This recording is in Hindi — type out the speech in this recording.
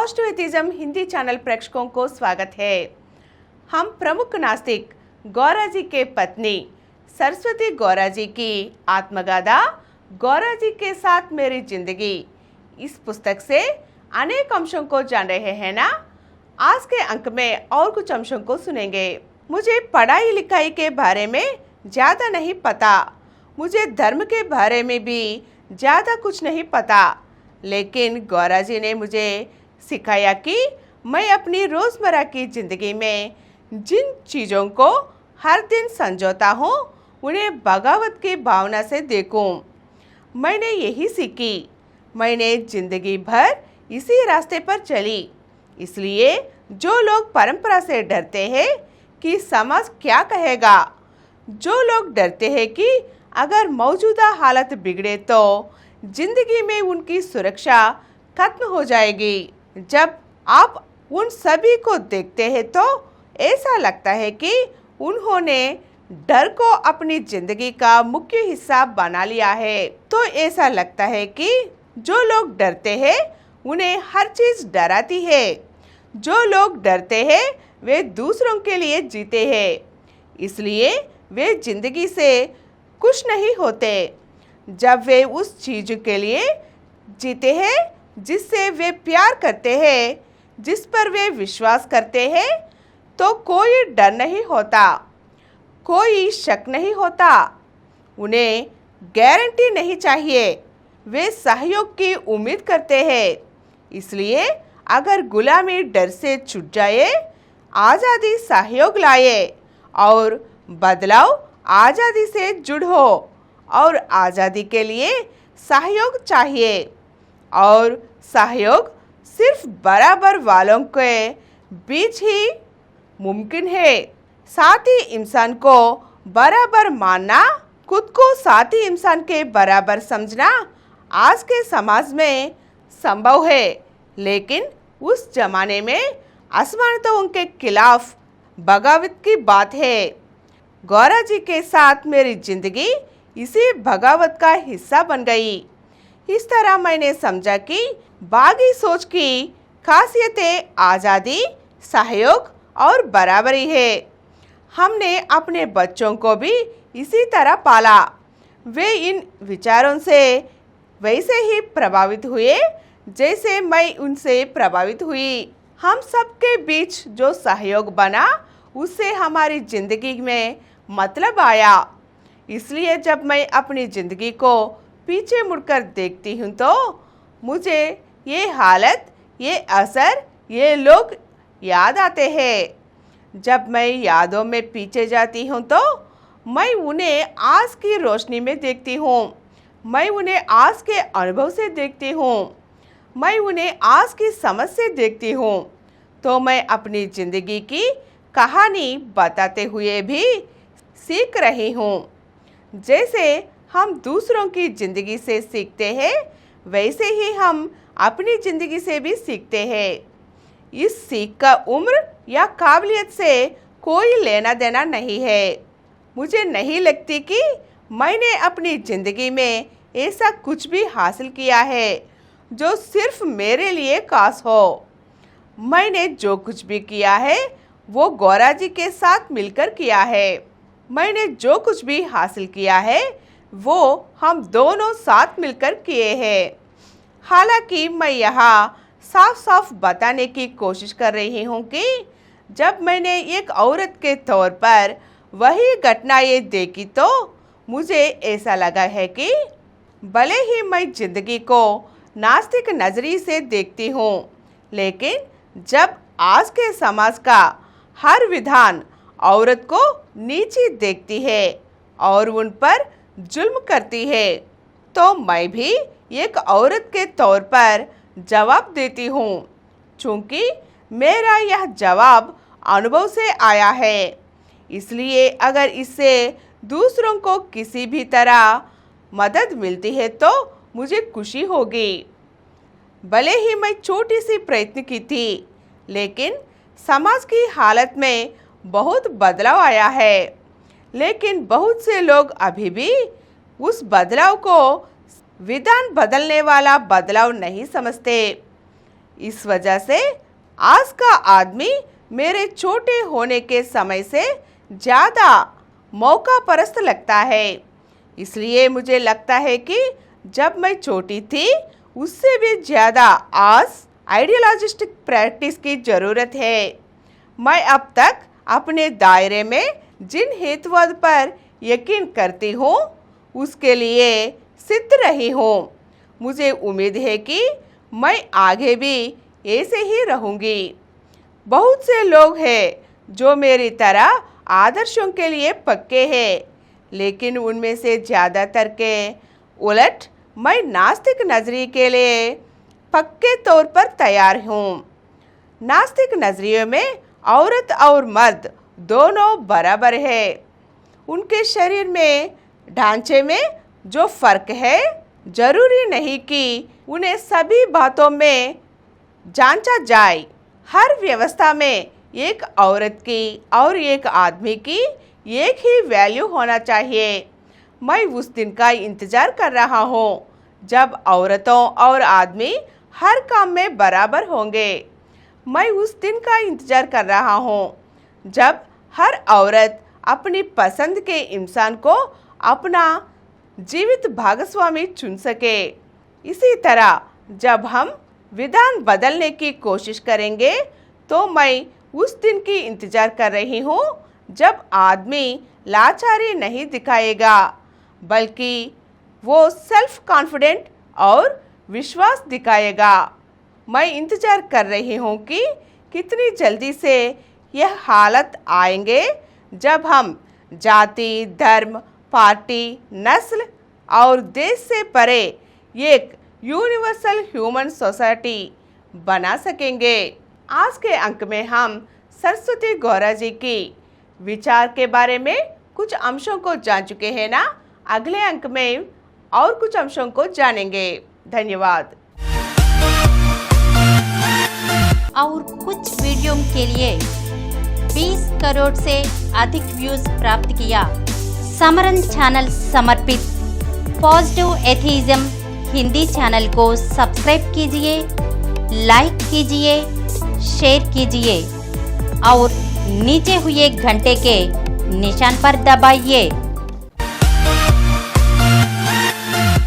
पॉजिटिविज्म हिंदी चैनल प्रेक्षकों को स्वागत है। हम प्रमुख नास्तिक गौरा जी के पत्नी सरस्वती गौरा जी की आत्मगाथा गौरा जी के साथ मेरी जिंदगी इस पुस्तक से अनेक अंशों को जान रहे हैं ना। आज के अंक में और कुछ अंशों को सुनेंगे। मुझे पढ़ाई लिखाई के बारे में ज़्यादा नहीं पता, मुझे धर्म के बारे में भी ज़्यादा कुछ नहीं पता, लेकिन गौरा जी ने मुझे सिखाया कि मैं अपनी रोज़मर्रा की ज़िंदगी में जिन चीज़ों को हर दिन संजोता हूँ उन्हें बगावत की भावना से देखूं। मैंने यही सीखी। मैंने ज़िंदगी भर इसी रास्ते पर चली। इसलिए जो लोग परंपरा से डरते हैं कि समाज क्या कहेगा, जो लोग डरते हैं कि अगर मौजूदा हालत बिगड़े तो जिंदगी में उनकी सुरक्षा खत्म हो जाएगी, जब आप उन सभी को देखते हैं तो ऐसा लगता है कि उन्होंने डर को अपनी जिंदगी का मुख्य हिस्सा बना लिया है। तो ऐसा लगता है कि जो लोग डरते हैं उन्हें हर चीज़ डराती है। जो लोग डरते हैं वे दूसरों के लिए जीते हैं, इसलिए वे जिंदगी से खुश नहीं होते। जब वे उस चीज़ के लिए जीते हैं जिससे वे प्यार करते हैं, जिस पर वे विश्वास करते हैं, तो कोई डर नहीं होता, कोई शक नहीं होता, उन्हें गारंटी नहीं चाहिए, वे सहयोग की उम्मीद करते हैं। इसलिए अगर गुलामी डर से छूट जाए, आज़ादी सहयोग लाए और बदलाव आज़ादी से जुड़ो और आज़ादी के लिए सहयोग चाहिए और सहयोग सिर्फ बराबर वालों के बीच ही मुमकिन है। साथी इंसान को बराबर मानना, खुद को साथी इंसान के बराबर समझना आज के समाज में संभव है, लेकिन उस जमाने में असमानताओं के खिलाफ बगावत की बात है। गौरा जी के साथ मेरी जिंदगी इसी बगावत का हिस्सा बन गई। इस तरह मैंने समझा कि बागी सोच की खासियतें आज़ादी, सहयोग और बराबरी है। हमने अपने बच्चों को भी इसी तरह पाला। वे इन विचारों से वैसे ही प्रभावित हुए जैसे मैं उनसे प्रभावित हुई। हम सबके बीच जो सहयोग बना उससे हमारी ज़िंदगी में मतलब आया। इसलिए जब मैं अपनी ज़िंदगी को पीछे मुड़कर देखती हूँ तो मुझे ये हालत, ये असर, ये लोग याद आते हैं। जब मैं यादों में पीछे जाती हूँ तो मैं उन्हें आज की रोशनी में देखती हूँ, मैं उन्हें आज के अनुभव से देखती हूँ, मैं उन्हें आज की समझ से देखती हूँ। तो मैं अपनी ज़िंदगी की कहानी बताते हुए भी सीख रही हूँ। जैसे हम दूसरों की ज़िंदगी से सीखते हैं, वैसे ही हम अपनी ज़िंदगी से भी सीखते हैं। इस सीख का उम्र या काबिलियत से कोई लेना देना नहीं है। मुझे नहीं लगती कि मैंने अपनी ज़िंदगी में ऐसा कुछ भी हासिल किया है जो सिर्फ मेरे लिए खास हो। मैंने जो कुछ भी किया है वो गौरा जी के साथ मिलकर किया है। मैंने जो कुछ भी हासिल किया है वो हम दोनों साथ मिलकर किए हैं। हालांकि मैं यहाँ साफ साफ बताने की कोशिश कर रही हूँ कि जब मैंने एक औरत के तौर पर वही घटनाएं देखी तो मुझे ऐसा लगा है कि भले ही मैं जिंदगी को नास्तिक नज़रिए से देखती हूँ, लेकिन जब आज के समाज का हर विधान औरत को नीची देखती है और उन पर जुल्म करती है, तो मैं भी एक औरत के तौर पर जवाब देती हूँ। चूँकि मेरा यह जवाब अनुभव से आया है, इसलिए अगर इससे दूसरों को किसी भी तरह मदद मिलती है तो मुझे खुशी होगी। भले ही मैं छोटी सी प्रयत्न की थी, लेकिन समाज की हालत में बहुत बदलाव आया है। लेकिन बहुत से लोग अभी भी उस बदलाव को विधान बदलने वाला बदलाव नहीं समझते। इस वजह से आज का आदमी मेरे छोटे होने के समय से ज़्यादा मौका परस्त लगता है। इसलिए मुझे लगता है कि जब मैं छोटी थी उससे भी ज़्यादा आज आइडियोलॉजिस्टिक प्रैक्टिस की ज़रूरत है। मैं अब तक अपने दायरे में जिन हेतुवाद पर यकीन करती हूँ उसके लिए सिद्ध रही हूँ। मुझे उम्मीद है कि मैं आगे भी ऐसे ही रहूँगी। बहुत से लोग हैं जो मेरी तरह आदर्शों के लिए पक्के हैं, लेकिन उनमें से ज़्यादातर के उलट मैं नास्तिक नज़रिए के लिए पक्के तौर पर तैयार हूँ। नास्तिक नज़रिए में औरत और मर्द दोनों बराबर है। उनके शरीर में ढांचे में जो फ़र्क है जरूरी नहीं कि उन्हें सभी बातों में जांचा जाए। हर व्यवस्था में एक औरत की और एक आदमी की एक ही वैल्यू होना चाहिए। मैं उस दिन का इंतज़ार कर रहा हूँ जब औरतों और आदमी हर काम में बराबर होंगे। मैं उस दिन का इंतज़ार कर रहा हूँ जब हर औरत अपनी पसंद के इंसान को अपना जीवित भागस्वामी चुन सके। इसी तरह जब हम विधान बदलने की कोशिश करेंगे तो मैं उस दिन की इंतज़ार कर रही हूँ जब आदमी लाचारी नहीं दिखाएगा, बल्कि वो सेल्फ कॉन्फिडेंट और विश्वास दिखाएगा। मैं इंतज़ार कर रही हूँ कि कितनी जल्दी से यह हालत आएंगे जब हम जाति, धर्म, पार्टी, नस्ल और देश से परे एक यूनिवर्सल ह्यूमन सोसाइटी बना सकेंगे। आज के अंक में हम सरस्वती गौरा जी की विचार के बारे में कुछ अंशों को जान चुके हैं ना। अगले अंक में और कुछ अंशों को जानेंगे। धन्यवाद। और कुछ वीडियो के लिए 20 करोड़ से अधिक व्यूज प्राप्त किया। समरन चैनल समर्पित पॉजिटिव एथीज़म हिंदी चैनल को सब्सक्राइब कीजिए, लाइक कीजिए, शेयर कीजिए और नीचे हुए घंटे के निशान पर दबाइए।